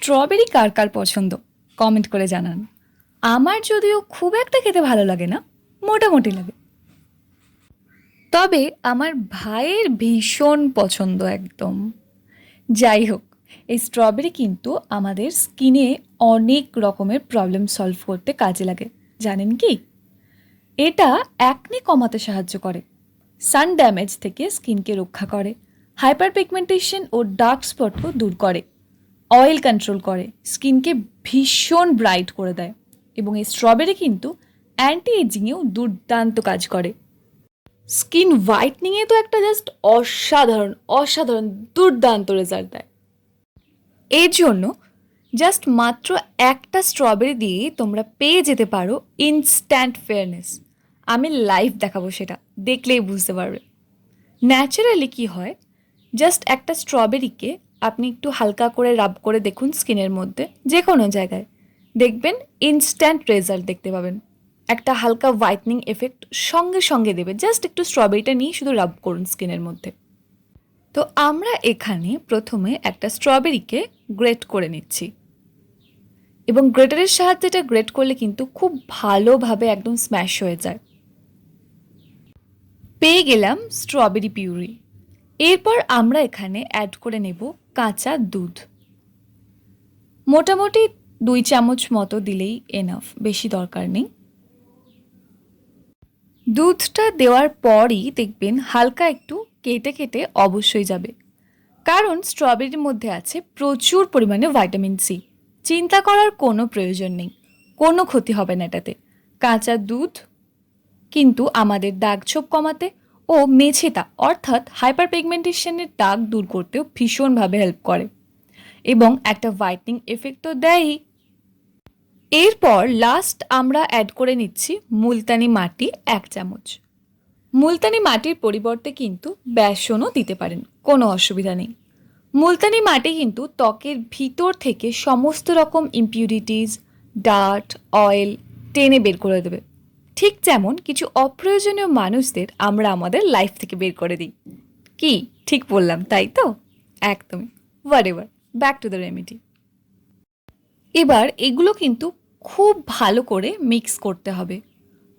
Strawberry কার কার পছন্দ comment করে জানান। আমার যদিও খুব একটা খেতে ভালো লাগে না, মোটামুটি লাগে। তবে আমার ভাইয়ের ভীষণ পছন্দ একদম। যাই হোক, এই স্ট্রবেরি কিন্তু আমাদের স্কিনে অনেক রকমের প্রবলেম সলভ করতে কাজে লাগে। জানেন কি? এটা অ্যাকনে কমাতে সাহায্য করে, সান ড্যামেজ থেকে স্কিনকে রক্ষা করে, হাইপার পিগমেন্টেশন ও ডার্ক স্পটও দূর করে, অয়েল কন্ট্রোল করে, স্কিনকে ভীষণ ব্রাইট করে দেয়। এবং এই স্ট্রবেরি কিন্তু অ্যান্টি এজিংয়েও দুর্দান্ত কাজ করে। স্কিন হোয়াইটনিংয়ে তো একটা জাস্ট অসাধারণ দুর্দান্ত রেজাল্ট দেয়। এর জন্য জাস্ট মাত্র একটা স্ট্রবেরি দিয়ে তোমরা পেয়ে যেতে পারো ইনস্ট্যান্ট ফেয়ারনেস। আমি লাইভ দেখাবো, সেটা দেখলেই বুঝতে পারবে। ন্যাচারালি কি হয়, জাস্ট একটা স্ট্রবেরিকে আপনি একটু হালকা করে রাব করে দেখুন স্কিনের মধ্যে, যে কোনো জায়গায়, দেখবেন ইনস্ট্যান্ট রেজাল্ট দেখতে পাবেন। একটা হালকা হোয়াইটনিং এফেক্ট সঙ্গে সঙ্গে দেবে। জাস্ট একটু স্ট্রবেরিটা নিয়ে শুধু রাব করুন স্কিনের মধ্যে। তো আমরা এখানে প্রথমে একটা স্ট্রবেরিকে গ্রেট করে নিচ্ছি, এবং গ্রেটারের সাহায্যে এটা গ্রেট করলে কিন্তু খুব ভালোভাবে একদম স্ম্যাশ হয়ে যায়। পেয়ে গেলাম স্ট্রবেরি পিউরি। এরপর আমরা এখানে অ্যাড করে নেব কাঁচা দুধ। মোটামুটি 2 চামচ মতো দিলেই এনাফ, বেশি দরকার নেই। দুধটা দেওয়ার পরই দেখবেন হালকা একটু কেটে কেটে অবশ্যই যাবে, কারণ স্ট্রবেরির মধ্যে আছে প্রচুর পরিমাণে ভাইটামিন সি। চিন্তা করার কোনো প্রয়োজন নেই, কোনো ক্ষতি হবে না এটাতে। কাঁচা দুধ কিন্তু আমাদের দাগছোপ কমাতে ও মেছেতা অর্থাৎ হাইপার পিগমেন্টেশনের দাগ দূর করতেও ভীষণভাবে হেল্প করে, এবং একটা হোয়াইটনিং এফেক্ট তো দেয়ই। এরপর লাস্ট আমরা অ্যাড করে নিচ্ছি মুলতানি মাটি 1 চামচ। মুলতানি মাটির পরিবর্তে কিন্তু বেসনও দিতে পারেন, কোনো অসুবিধা নেই। মুলতানি মাটি কিন্তু ত্বকের ভিতর থেকে সমস্ত রকম ইমপিউরিটিস, ডার্ট, অয়েল টেনে বের করে দেবে। ঠিক যেমন কিছু অপ্রয়োজনীয় মানুষদের আমরা আমাদের লাইফ থেকে বের করে দিই। কি ঠিক বললাম, তাই তো? একদমই। Whatever, back to the remedy. এবার এগুলো কিন্তু খুব ভালো করে মিক্স করতে হবে।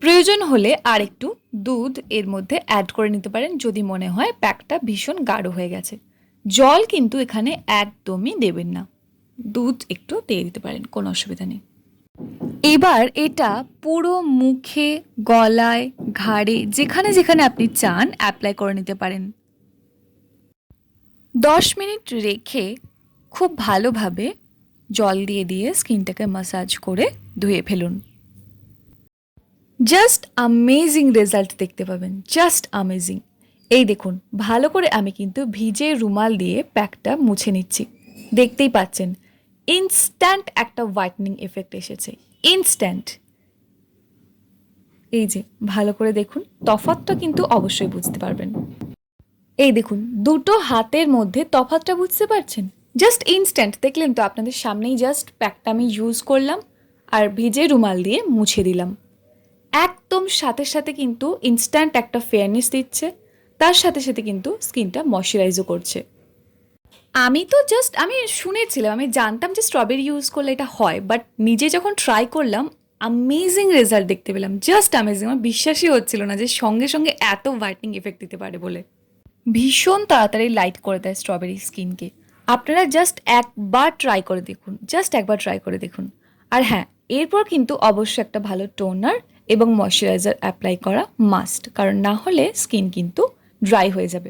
প্রয়োজন হলে আর একটু দুধ এর মধ্যে অ্যাড করে নিতে পারেন, যদি মনে হয় প্যাকটা ভীষণ গাঢ় হয়ে গেছে। জল কিন্তু এখানে একদমই দেবেন না, দুধ একটু দিয়ে দিতে পারেন, কোনো অসুবিধা নেই। এবার এটা পুরো মুখে, গলায়, ঘাড়ে, যেখানে যেখানে আপনি চান অ্যাপ্লাই করে নিতে পারেন। 10 মিনিট রেখে খুব ভালোভাবে জল দিয়ে দিয়ে স্কিনটাকে ম্যাসাজ করে ধুয়ে ফেলুন। জাস্ট অ্যামেজিং রেজাল্ট দেখতে পাবেন, জাস্ট অ্যামেজিং। এই দেখুন, ভালো করে আমি কিন্তু ভিজে রুমাল দিয়ে প্যাকটা মুছে নিচ্ছি। দেখতেই পাচ্ছেন ইনস্ট্যান্ট একটা হোয়াইটনিং এফেক্ট এসেছে, ইনস্ট্যান্ট। এই যে ভালো করে দেখুন, তফাৎটা কিন্তু অবশ্যই বুঝতে পারবেন। এই দেখুন, দুটো হাতের মধ্যে তফাৎটা বুঝতে পারছেন? Just instant. দেখলেন তো, আপনাদের সামনেই জাস্ট প্যাকটা আমি ইউজ করলাম আর ভিজে রুমাল দিয়ে মুছে দিলাম। একদম সাথে সাথে কিন্তু ইনস্ট্যান্ট একটা ফেয়ারনেস দিচ্ছে, তার সাথে সাথে কিন্তু স্কিনটা ময়শ্চারাইজও করছে। আমি শুনেছিলাম, আমি জানতাম যে স্ট্রবেরি ইউজ করলে এটা হয়, বাট নিজে যখন ট্রাই করলাম অ্যামেজিং রেজাল্ট দেখতে পেলাম, জাস্ট অ্যামেজিং। আমার বিশ্বাসই হচ্ছিল না যে সঙ্গে সঙ্গে এত হোয়াইটনিং এফেক্ট দিতে পারে বলে। ভীষণ তাড়াতাড়ি লাইট করে দেয় স্ট্রবেরি স্কিনকে। আপনারা জাস্ট একবার ট্রাই করে দেখুন। আর হ্যাঁ, এরপর কিন্তু অবশ্যই একটা ভালো টোনার এবং ময়শ্চারাইজার অ্যাপ্লাই করা মাস্ট, কারণ না হলে স্কিন কিন্তু ড্রাই হয়ে যাবে।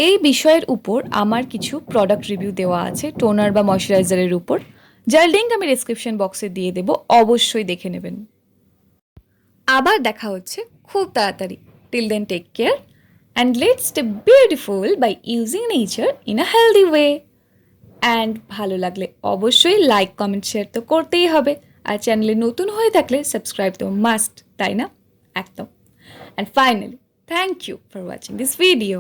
এই বিষয়ের উপর আমার কিছু প্রোডাক্ট রিভিউ দেওয়া আছে টোনার বা ময়শ্চারাইজারের উপর, যার লিঙ্ক আমি ডেসক্রিপশন বক্সে দিয়ে দেবো, অবশ্যই দেখে নেবেন। আবার দেখা হচ্ছে খুব তাড়াতাড়ি। Till then, take care and let's stay beautiful by using nature in a healthy way. And ভালো লাগলে অবশ্যই লাইক, কমেন্ট, শেয়ার তো করতেই হবে। আর চ্যানেলে নতুন হয়ে থাকলে সাবস্ক্রাইব তো মাস্ট, তাই না? একদম। And finally, thank you for watching this video.